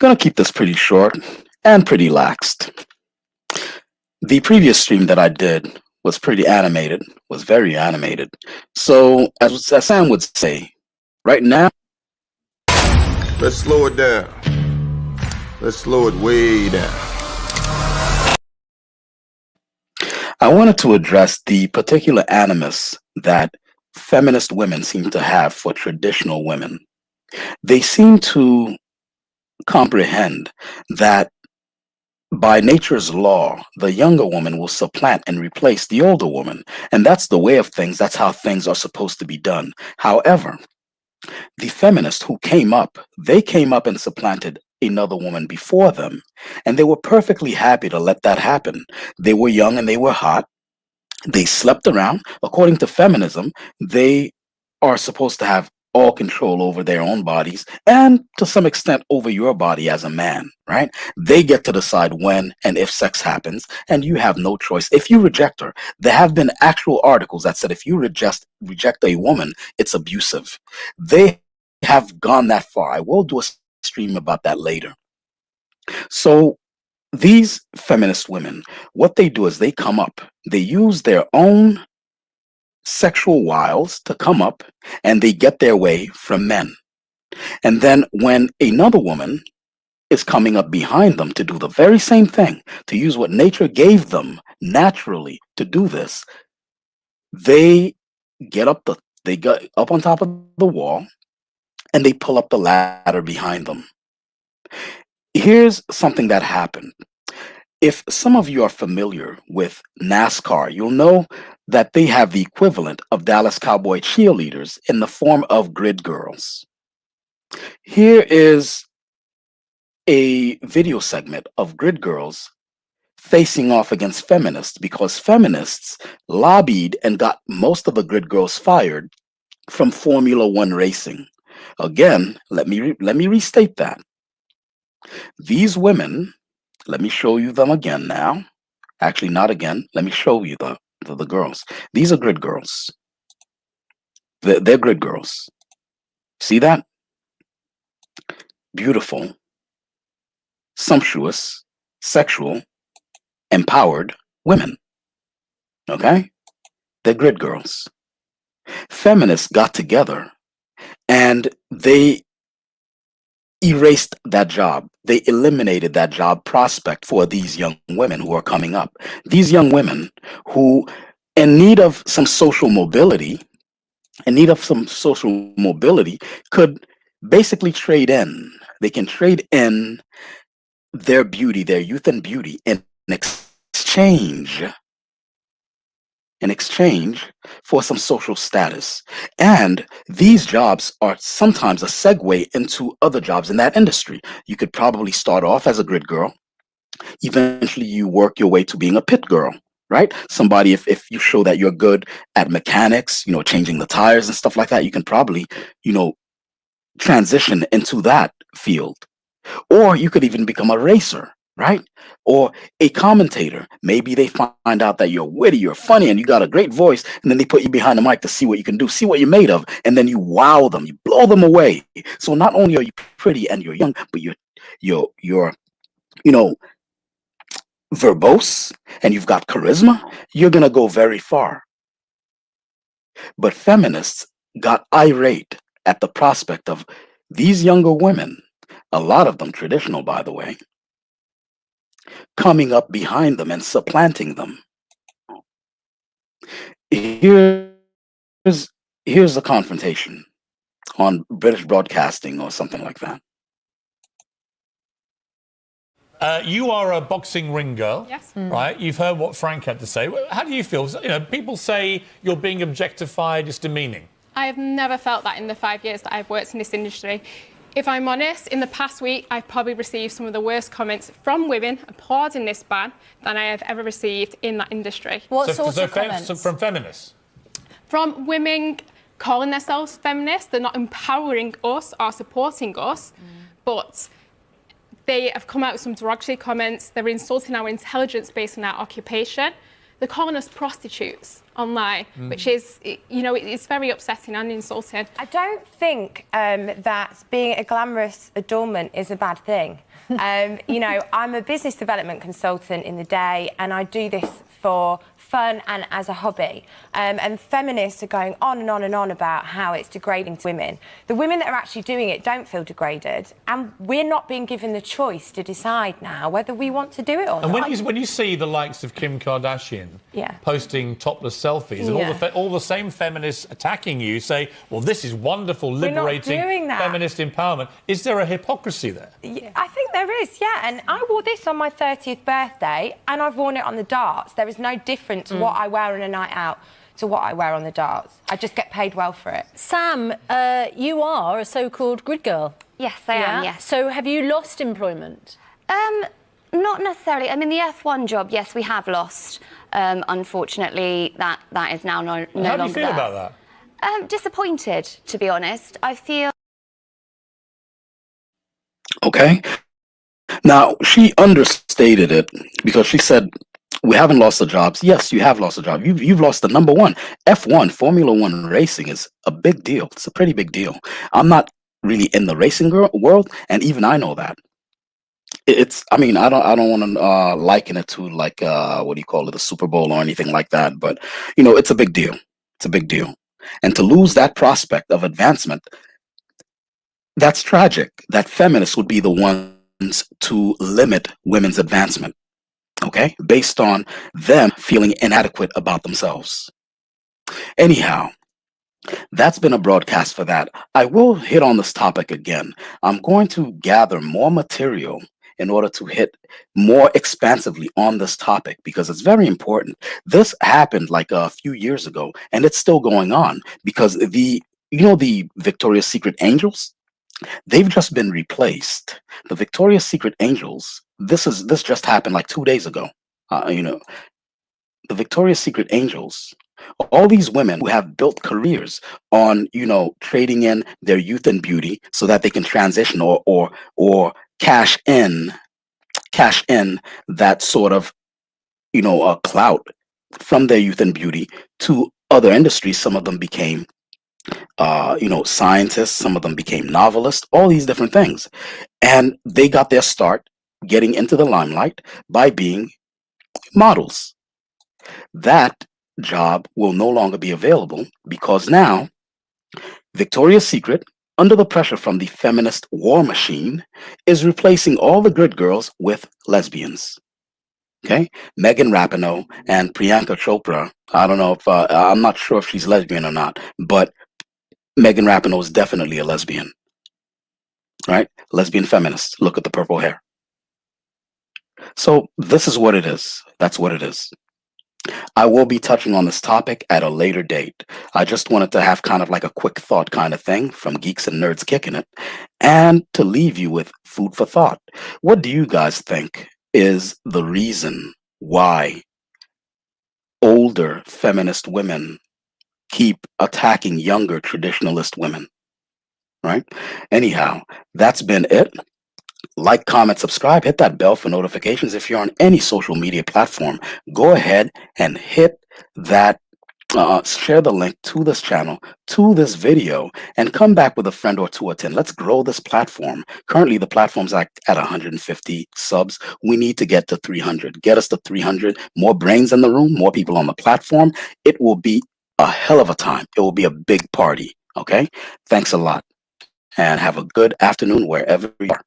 Gonna keep this pretty short and pretty laxed. The previous stream that I did was pretty animated, was very animated. So, as Sam would say, right now, Let's slow it down. Let's slow it way down. I wanted to address the particular animus that feminist women seem to have for traditional women. They seem to comprehend that by nature's law, the younger woman will supplant and replace the older woman. And that's the way of things. That's how things are supposed to be done. However, the feminists who came up, they came up and supplanted another woman before them. And they were perfectly happy to let that happen. They were young and they were hot. They slept around. According to feminism, they are supposed to have all control over their own bodies and to some extent over your body as a man, right? They get to decide when and if sex happens, and you have no choice. If you reject her, there have been actual articles that said if you reject a woman, it's abusive. They have gone that far. I will do a stream about that later. So these feminist women, what they do is they come up, they use their own sexual wiles to come up and they get their way from men. And then when another woman is coming up behind them to do the very same thing, to use what nature gave them naturally to do this, they get on top of the wall and they pull up the ladder behind them. Here's something that happened. If some of you are familiar with NASCAR, you'll know that they have the equivalent of Dallas Cowboy cheerleaders in the form of grid girls. Here is a video segment of grid girls facing off against feminists because feminists lobbied and got most of the grid girls fired from Formula One racing. Again, let me restate that. These women, let me show you them again now. Actually, not again. Let me show you the girls. These are grid girls. They're grid girls. See that? Beautiful, sumptuous, sexual, empowered women. Okay? They're grid girls. Feminists got together and they erased that job. They eliminated that job prospect for these young women who are coming up. These young women who, in need of some social mobility, could basically trade in. They can trade in their beauty, their youth and beauty, exchange in exchange for some social status. And these jobs are sometimes a segue into other jobs in that industry. You could probably start off as a grid girl. Eventually, you work your way to being a pit girl, right? Somebody, if you show that you're good at mechanics, changing the tires and stuff like that, you can probably, transition into that field. Or you could even become a racer, right? Or a commentator. Maybe they find out that you're witty, you're funny, and you got a great voice, and then they put you behind the mic to see what you can do, see what you're made of, and then you wow them, you blow them away. So not only are you pretty and you're young, but you're verbose and you've got charisma, you're gonna go very far. But feminists got irate at the prospect of these younger women, a lot of them traditional, by the way, coming up behind them and supplanting them. Here's the confrontation on British broadcasting or something like that. You are a boxing ring girl, yes, right? You've heard what Frank had to say. How do you feel? People say you're being objectified, it's demeaning. I have never felt that in the 5 years that I've worked in this industry. If I'm honest, in the past week, I've probably received some of the worst comments from women applauding this ban than I have ever received in that industry. What sort of comments? From feminists? From women calling themselves feminists. They're not empowering us or supporting us, but they have come out with some derogatory comments. They're insulting our intelligence based on our occupation. They're calling us prostitutes. online, which is, it's very upsetting and insulting. I don't think that being a glamorous adornment is a bad thing. I'm a business development consultant in the day, and I do this for fun and as a hobby. And feminists are going on and on and on about how it's degrading to women. The women that are actually doing it don't feel degraded, and we're not being given the choice to decide now whether we want to do it or not. And when you see the likes of Kim Kardashian posting topless selfies, and all the same feminists attacking you say, well, this is wonderful, liberating feminist empowerment. Is there a hypocrisy there? I think there is, yeah. And I wore this on my 30th birthday, and I've worn it on the darts. There is no difference to what I wear on a night out to what I wear on the darts. I just get paid well for it. Sam, you are a so-called grid girl. Yes, I am, yes. So have you lost employment? Not necessarily. I mean, the F1 job, yes, we have lost. Unfortunately, that is now no longer there. How do you feel about that? Disappointed, to be honest. I feel... Okay. Now, she understated it because she said, we haven't lost the jobs. Yes, you have lost the job. You've lost the number one. F1, Formula One racing is a big deal. It's a pretty big deal. I'm not really in the racing world, and even I know that. I don't want to liken it to like, what do you call it, the Super Bowl or anything like that. But, it's a big deal. It's a big deal. And to lose that prospect of advancement, that's tragic. That feminists would be the ones to limit women's advancement. Okay, based on them feeling inadequate about themselves. Anyhow, that's been a broadcast for that. I will hit on this topic again. I'm going to gather more material in order to hit more expansively on this topic because it's very important. This happened like a few years ago, and it's still going on because the Victoria's Secret Angels, they've just been replaced. The Victoria's Secret Angels, this just happened like 2 days ago. The Victoria's Secret Angels, all these women who have built careers on, trading in their youth and beauty so that they can transition or cash in that sort of, clout from their youth and beauty to other industries. Some of them became scientists, some of them became novelists, all these different things. And they got their start getting into the limelight by being models. That job will no longer be available because now Victoria's Secret, under the pressure from the feminist war machine, is replacing all the grid girls with lesbians. Okay, Megan Rapinoe and Priyanka Chopra. I don't know if I'm not sure if she's lesbian or not, but Megan Rapinoe is definitely a lesbian, right? Lesbian feminist. Look at the purple hair. So this is what it is. That's what it is. I will be touching on this topic at a later date. I just wanted to have kind of like a quick thought kind of thing from Geeks and Nerds Kicking It, and to leave you with food for thought. What do you guys think is the reason why older feminist women keep attacking younger traditionalist women, right? Anyhow, that's been it. Like, comment, subscribe, hit that bell for notifications. If you're on any social media platform, go ahead and hit that, share the link to this channel, to this video, and come back with a friend or two or 10. Let's grow this platform. Currently, the platform's at 150 subs. We need to get to 300. Get us to 300. More brains in the room, more people on the platform. It will be a hell of a time. It will be a big party. Okay? Thanks a lot. And have a good afternoon wherever you are.